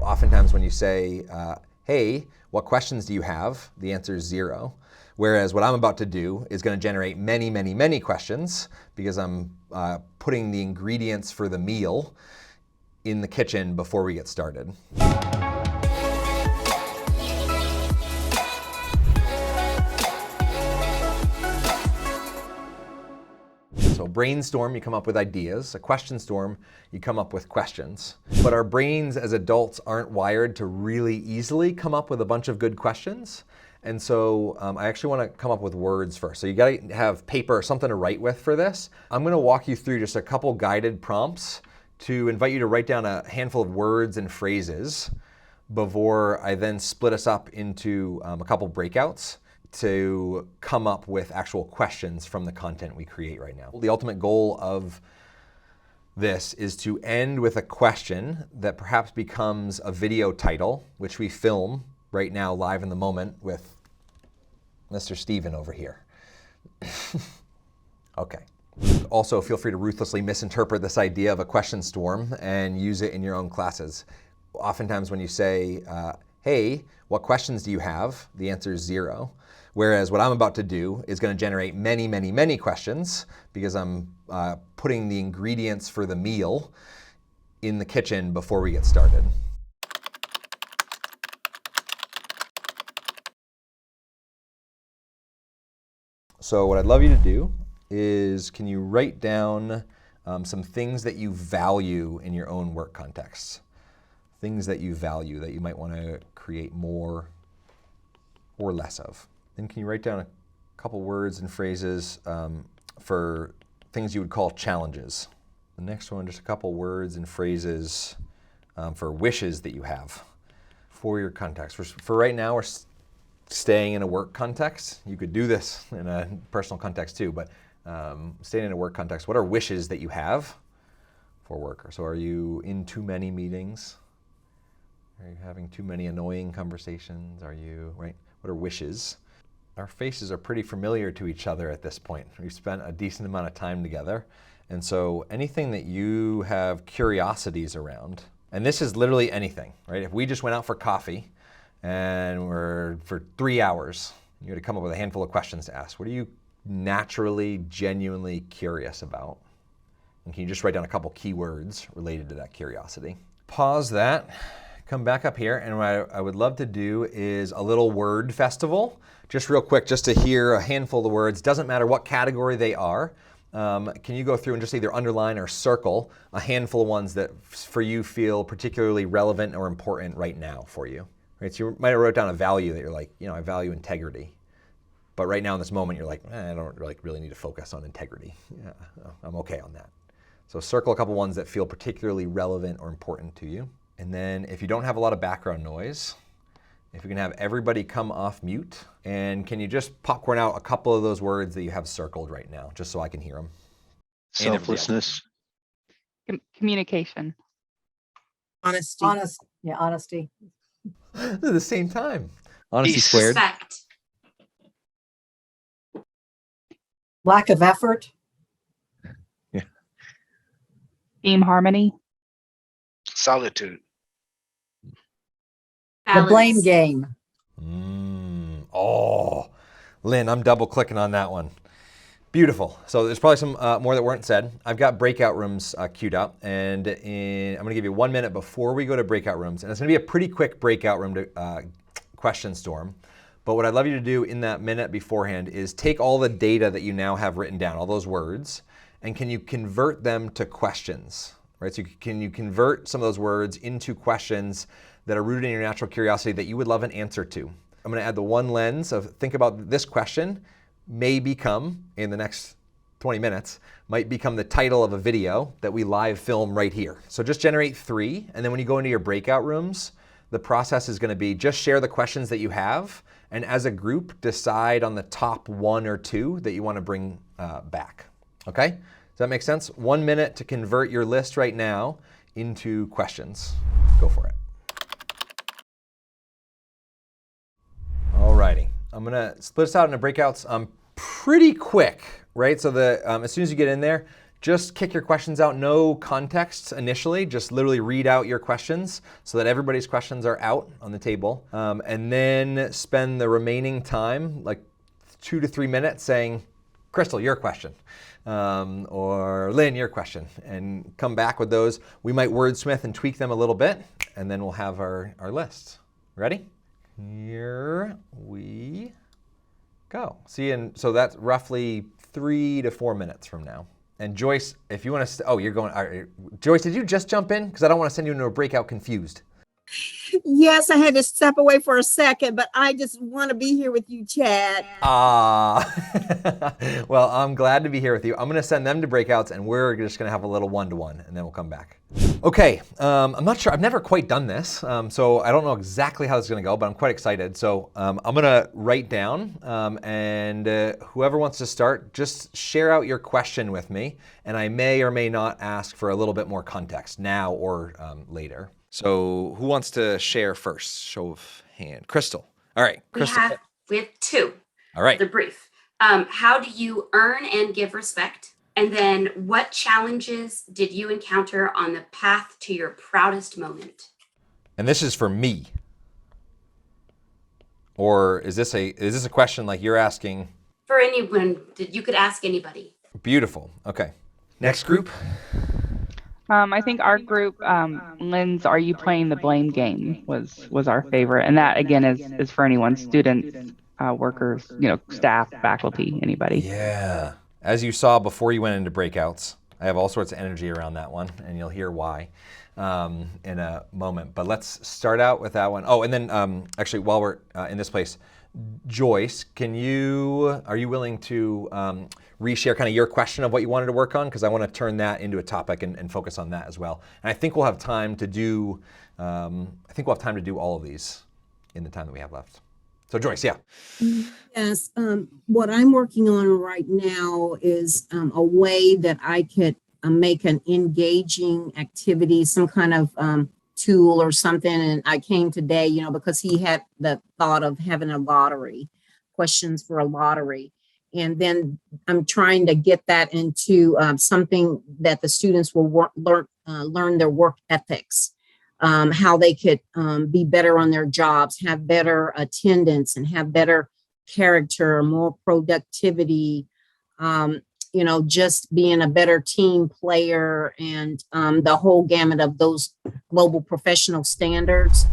Oftentimes when you say, hey, what questions do you have? The answer is 0. Whereas what I'm about to do is going to generate many, many, many questions because I'm putting the ingredients for the meal in the kitchen before we get started. So brainstorm, you come up with ideas. A question storm, you come up with questions. But our brains as adults aren't wired to really easily come up with a bunch of good questions. And so I actually want to come up with words first. So you got to have paper or something to write with for this. I'm going to walk you through just a couple guided prompts to invite you to write down a handful of words and phrases before I then split us up into a couple breakouts to come up with actual questions from the content we create right now. The ultimate goal of this is to end with a question that perhaps becomes a video title, which we film right now live in the moment with Mr. Steven over here. Okay. Also, feel free to ruthlessly misinterpret this idea of a question storm and use it in your own classes. Oftentimes when you say, hey, what questions do you have? The answer is 0. Whereas what I'm about to do is going to generate many, many, many questions because I'm putting the ingredients for the meal in the kitchen before we get started. So what I'd love you to do is, can you write down some things that you value in your own work contexts? Things that you value that you might want to create more or less of. Then can you write down a couple words and phrases for things you would call challenges? The next one, just a couple words and phrases for wishes that you have for your context. For right now, we're staying in a work context. You could do this in a personal context too, but staying in a work context, what are wishes that you have for work? So are you in too many meetings? Are you having too many annoying conversations? Are you, right? What are wishes? Our faces are pretty familiar to each other at this point. We've spent a decent amount of time together. And so anything that you have curiosities around, and this is literally anything, right? If we just went out for coffee and we're for 3 hours, you had to come up with a handful of questions to ask. What are you naturally, genuinely curious about? And can you just write down a couple keywords related to that curiosity? Pause that. Come back up here, and what I would love to do is a little word festival. Just real quick, just to hear a handful of words. Doesn't matter what category they are. Can you go through and just either underline or circle a handful of ones that for you feel particularly relevant or important right now for you? Right, so you might have wrote down a value that you're like, I value integrity. But right now in this moment, you're like, I don't really need to focus on integrity. Yeah, I'm okay on that. So circle a couple ones that feel particularly relevant or important to you. And then if you don't have a lot of background noise, if you can have everybody come off mute, and can you just popcorn out a couple of those words that you have circled right now, just so I can hear them? Selflessness. Communication. Honesty. Honesty. At the same time. Honesty Peace. squared. Respect. Lack of effort. Team harmony. Solitude. The blame game. Oh, Lynn, I'm double clicking on that one. Beautiful. So there's probably some more that weren't said. I've got breakout rooms queued up, and I'm going to give you 1 minute before we go to breakout rooms, and it's going to be a pretty quick breakout room to question storm. But what I'd love you to do in that minute beforehand is take all the data that you now have written down, all those words, and can you convert them to questions? Right? So can you convert some of those words into questions that are rooted in your natural curiosity that you would love an answer to? I'm going to add the one lens of think about this question may become, in the next 20 minutes, might become the title of a video that we live film right here. So just generate 3, and then when you go into your breakout rooms, the process is going to be just share the questions that you have, and as a group, decide on the top 1 or 2 that you want to bring back. Okay? Does that make sense? 1 minute to convert your list right now into questions. Go for it. Alrighty, I'm gonna split us out into breakouts pretty quick, right? So as soon as you get in there, just kick your questions out, no context initially, just literally read out your questions so that everybody's questions are out on the table. And then spend the remaining time, like 2 to 3 minutes saying, Crystal, your question. Or Lynn, your question, and come back with those. We might wordsmith and tweak them a little bit, and then we'll have our list. Ready? Here we go. See, and so that's roughly 3 to 4 minutes from now. And Joyce, if you want to, oh, you're going, all right. Joyce, did you just jump in? Because I don't want to send you into a breakout confused. Yes, I had to step away for a second, but I just want to be here with you, Chad. Well, I'm glad to be here with you. I'm going to send them to breakouts, and we're just going to have a little one-to-one, and then we'll come back. Okay, I'm not sure. I've never quite done this, so I don't know exactly how this is going to go, but I'm quite excited. So I'm going to write down, and whoever wants to start, just share out your question with me, and I may or may not ask for a little bit more context now or later. So who wants to share first? Show of hand. Crystal. All right, Crystal. We have 2. All right. The brief. How do you earn and give respect? And then what challenges did you encounter on the path to your proudest moment? And this is for me. Or is this a question like you're asking? For anyone, you could ask anybody. Beautiful. Okay. Next group. I think our group, Lynn's "Are You Playing the Blame Game" was our favorite, and that again is for anyone, students, workers, staff, faculty, anybody. Yeah. As you saw before you went into breakouts, I have all sorts of energy around that one, and you'll hear why in a moment. But let's start out with that one. Oh, and then actually, while we're in this place, Joyce, are you willing to reshare kind of your question of what you wanted to work on? Because I want to turn that into a topic and focus on that as well. And I think we'll have time to do. All of these in the time that we have left. So Joyce, yeah. Yes, what I'm working on right now is a way that I could make an engaging activity, some kind of tool or something. And I came today, because he had the thought of having a lottery, questions for a lottery. And then I'm trying to get that into something that the students will learn their work ethics, how they could be better on their jobs, have better attendance, and have better character, more productivity, just being a better team player, and the whole gamut of those global professional standards.